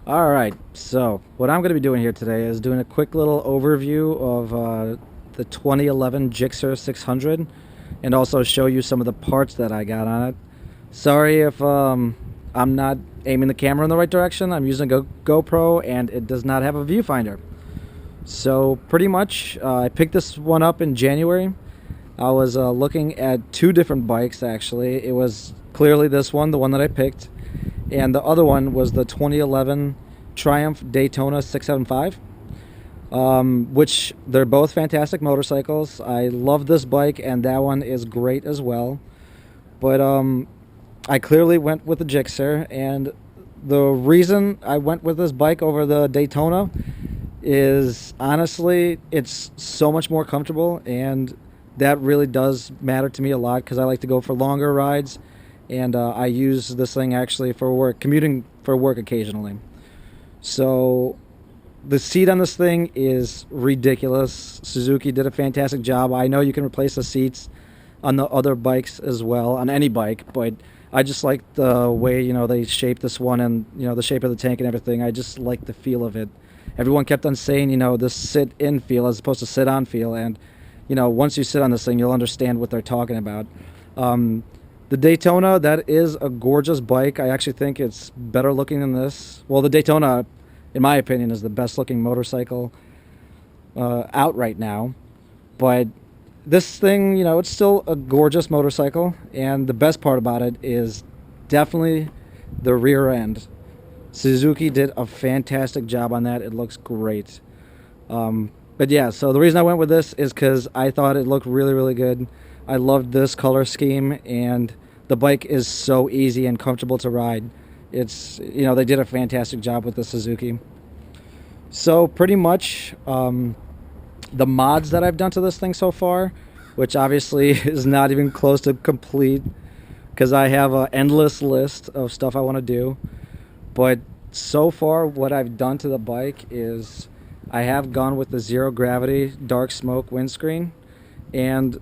Alright, so what I'm going to be doing here today is doing a quick little overview of the 2011 GSX-R 600 and also show you some of the parts that I got on it. Sorry if I'm not aiming the camera in the right direction. I'm using a GoPro and it does not have a viewfinder. So pretty much I picked this one up in January. I was looking at two different bikes actually. It was clearly this one, the one that I picked, and the other one was the 2011 Triumph Daytona 675, which they're both fantastic motorcycles. I love this bike, and that one is great as well. But I clearly went with the GSX-R, and the reason I went with this bike over the Daytona is honestly it's so much more comfortable, and that really does matter to me a lot because I like to go for longer rides, and I use this thing actually for work, commuting for work occasionally. So the seat on this thing is ridiculous. Suzuki did a fantastic job. I know you can replace the seats on the other bikes as well, on any bike, but I just like the way, they shape this one, and, the shape of the tank and everything. I just like the feel of it. Everyone kept on saying, this sit-in feel as opposed to sit-on feel, and, once you sit on this thing, you'll understand what they're talking about. The Daytona, that is a gorgeous bike. I actually think it's better looking than this. Well, the Daytona, in my opinion, is the best looking motorcycle out right now. But this thing, it's still a gorgeous motorcycle. And the best part about it is definitely the rear end. Suzuki did a fantastic job on that. It looks great. But yeah, so the reason I went with this is because I thought it looked really, really good. I loved this color scheme, and the bike is so easy and comfortable to ride. It's, they did a fantastic job with the Suzuki. So pretty much the mods that I've done to this thing so far, which obviously is not even close to complete because I have an endless list of stuff I want to do. But so far what I've done to the bike is I have gone with the zero gravity dark smoke windscreen, and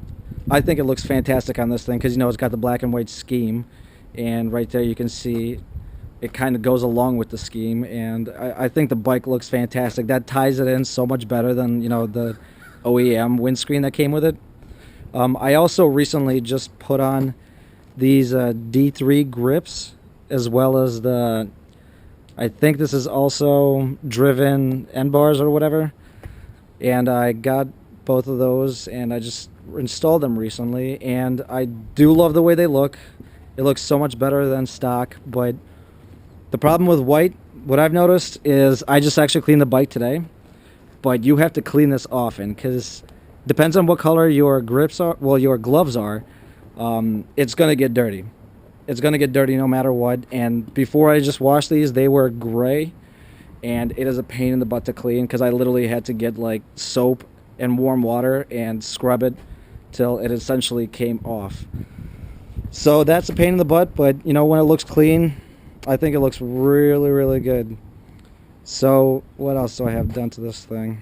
I think it looks fantastic on this thing because, it's got the black and white scheme, and right there you can see it kind of goes along with the scheme, and I think the bike looks fantastic. That ties it in so much better than, the OEM windscreen that came with it. I also recently just put on these D3 grips, as well as I think this is also driven end bars or whatever, and I got both of those, and I just installed them recently, and I do love the way they look. It looks so much better than stock. But the problem with white, what I've noticed is, I just actually cleaned the bike today, but you have to clean this often because depends on what color your grips are, well, your gloves are. It's gonna get dirty. It's gonna get dirty no matter what. And before I just washed these, they were gray, and it is a pain in the butt to clean because I literally had to get like soap and warm water and scrub it till it essentially came off. So that's a pain in the butt, but when it looks clean, I think it looks really, really good. So what else do I have done to this thing?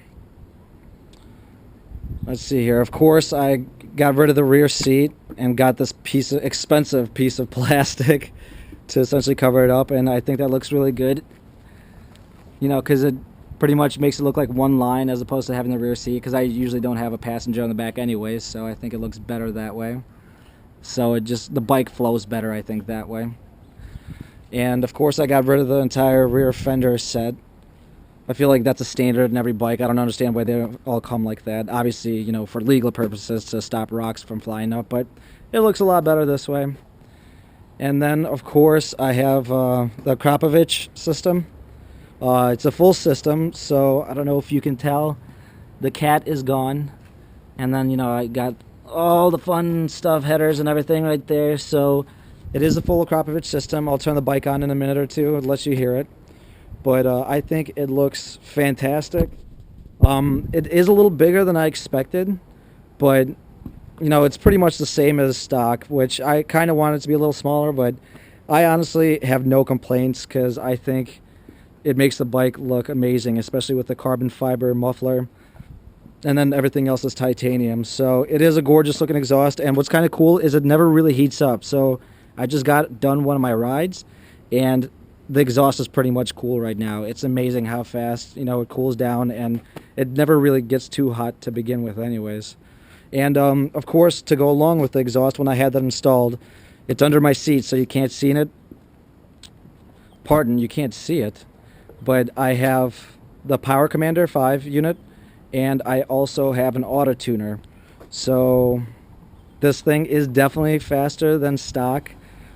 Let's see here. Of course, I got rid of the rear seat and got this expensive piece of plastic to essentially cover it up, and I think that looks really good. Because it pretty much makes it look like one line as opposed to having the rear seat, because I usually don't have a passenger on the back anyways, so I think it looks better that way. So the bike flows better, I think, that way. And of course I got rid of the entire rear fender set. I feel like that's a standard in every bike. I don't understand why they all come like that. Obviously, for legal purposes to stop rocks from flying up, but it looks a lot better this way. And then of course I have the Akrapovic system. It's a full system, so I don't know if you can tell, the cat is gone, and then I got all the fun stuff, headers and everything right there. So it is a full Akrapovic system. I'll turn the bike on in a minute or two and let you hear it, but I think it looks fantastic. It is a little bigger than I expected, but it's pretty much the same as stock, which I kind of wanted it to be a little smaller, but I honestly have no complaints because I think it makes the bike look amazing, especially with the carbon fiber muffler, and then everything else is titanium. So it is a gorgeous looking exhaust, and what's kind of cool is it never really heats up. So I just got done one of my rides, and the exhaust is pretty much cool right now. It's amazing how fast, you know, it cools down, and it never really gets too hot to begin with anyways. And of course, to go along with the exhaust, when I had that installed, it's under my seat, so you can't see it. Pardon, you can't see it, but I have the Power Commander 5 unit, and I also have an auto tuner. So this thing is definitely faster than stock.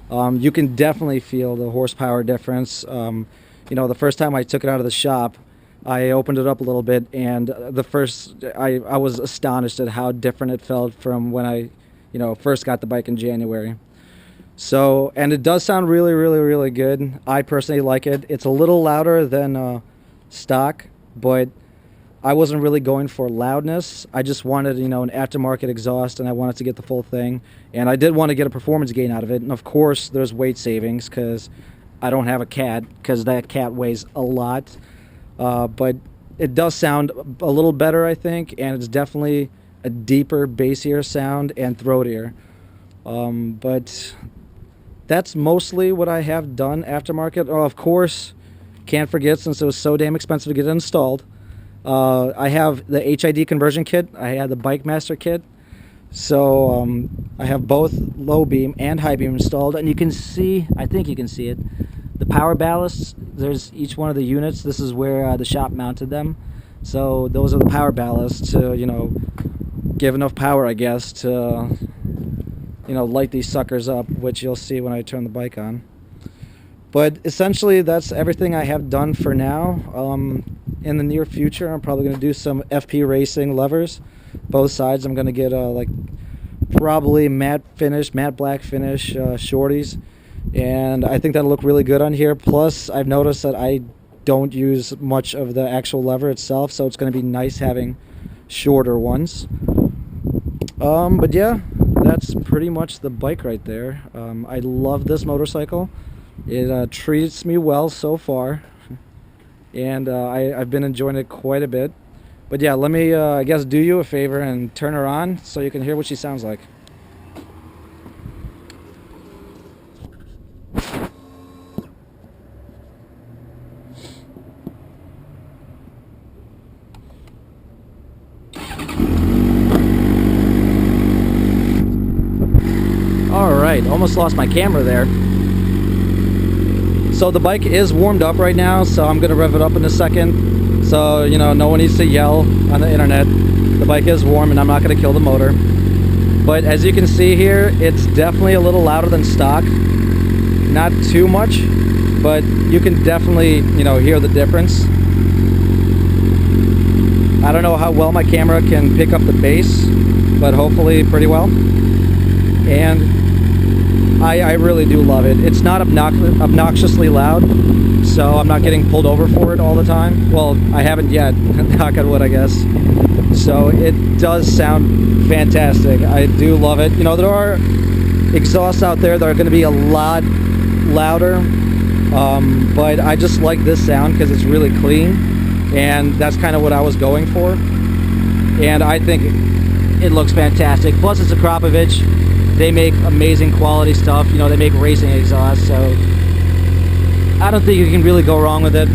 You can definitely feel the horsepower difference. You know, the first time I took it out of the shop, I opened it up a little bit, and I was astonished at how different it felt from when I, you know, first got the bike in January. So, and it does sound really, really, really good. I personally like it. It's a little louder than stock, but I wasn't really going for loudness. I just wanted, you know, an aftermarket exhaust, and I wanted to get the full thing. And I did want to get a performance gain out of it. And of course, there's weight savings because I don't have a cat, because that cat weighs a lot. But it does sound a little better, I think, and it's definitely a deeper, bassier sound and throatier. But that's mostly what I have done aftermarket. Oh, of course, can't forget, since it was so damn expensive to get it installed, I have the HID conversion kit. I had the Bike Master kit. So I have both low beam and high beam installed, and you can see, I think you can see it, the power ballasts. There's each one of the units. This is where the shop mounted them. So those are the power ballasts to, you know, give enough power, I guess, to, you know, light these suckers up, which you'll see when I turn the bike on. But essentially, that's everything I have done for now. In the near future, I'm probably going to do some FP racing levers. Both sides, I'm going to get like probably matte black finish shorties. And I think that'll look really good on here. Plus, I've noticed that I don't use much of the actual lever itself, so it's going to be nice having shorter ones. But yeah, that's pretty much the bike right there. I love this motorcycle. It treats me well so far, and I've been enjoying it quite a bit. But yeah, let me, I guess, do you a favor and turn her on so you can hear what she sounds like. Alright, almost lost my camera there. So the bike is warmed up right now, so I'm going to rev it up in a second. So, you know, no one needs to yell on the internet. The bike is warm and I'm not going to kill the motor. But as you can see here, it's definitely a little louder than stock. Not too much, but you can definitely, you know, hear the difference. I don't know how well my camera can pick up the bass, but hopefully pretty well. And I really do love it. It's not obnoxiously loud, so I'm not getting pulled over for it all the time. Well, I haven't yet, knock on wood, I guess. So it does sound fantastic. I do love it. You know, there are exhausts out there that are going to be a lot louder, but I just like this sound because it's really clean, and that's kind of what I was going for. And I think it looks fantastic. Plus, it's Akrapovic. They make amazing quality stuff. You know, they make racing exhausts, so I don't think you can really go wrong with it.